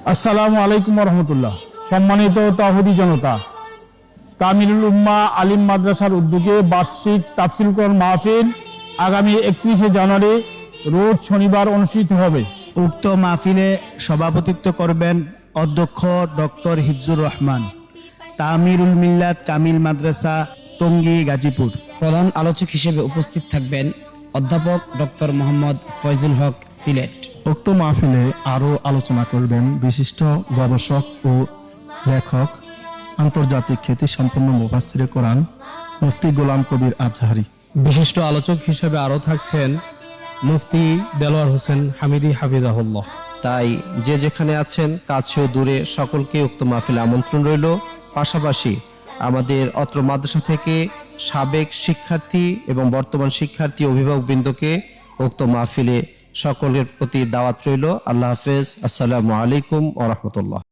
আসসালামু আলাইকুম রহমতুল্লাহ। সম্মানিত তাওহীদি জনতা, কামিলুল উম্মাহ আলিম মাদ্রাসার উদ্যোগে বার্ষিক তাফসীর কোরআন মাহফিল আগামী 31শে জানুয়ারি রোজ শনিবার অনুষ্ঠিত হবে। উক্ত মাহফিলে সভাপতিত্ব করবেন অধ্যক্ষ ডক্টর হিফজুর রহমান, তামিরুল মিল্লাত কামিল মাদ্রাসা, টঙ্গী, গাজীপুর। প্রধান আলোচক হিসেবে উপস্থিত থাকবেন অধ্যাপক ডক্টর মোহাম্মদ ফয়জুল হক, সিলেট। উক্ত মাহফিলে আরও আলোচনা করবেন বিশিষ্ট গবেষক ও লেখক, আন্তর্জাতিক খ্যাতিসম্পন্ন মুফাসসিরে কোরআন মুফতি গোলাম কবির আজহারি। বিশিষ্ট আলোচক হিসেবে আরও থাকছেন মুফতি দেলোয়ার হোসেন হামিদি হাফিজাহুল্লাহ। তাই যে যেখানে আছেন, কাছে ও দূরে, সকলকে উক্ত মাহফিলে আমন্ত্রণ রইল। পাশাপাশি আমাদের অত্র মাদ্রাসা থেকে সাবেক শিক্ষার্থী এবং বর্তমান শিক্ষার্থী অভিভাবকবৃন্দকে উক্ত মাহফিলে সকলের প্রতি দাওয়াত রইল। আল্লাহ হাফেজ। আসসালামু আলাইকুম ওয়া রাহমাতুল্লাহ।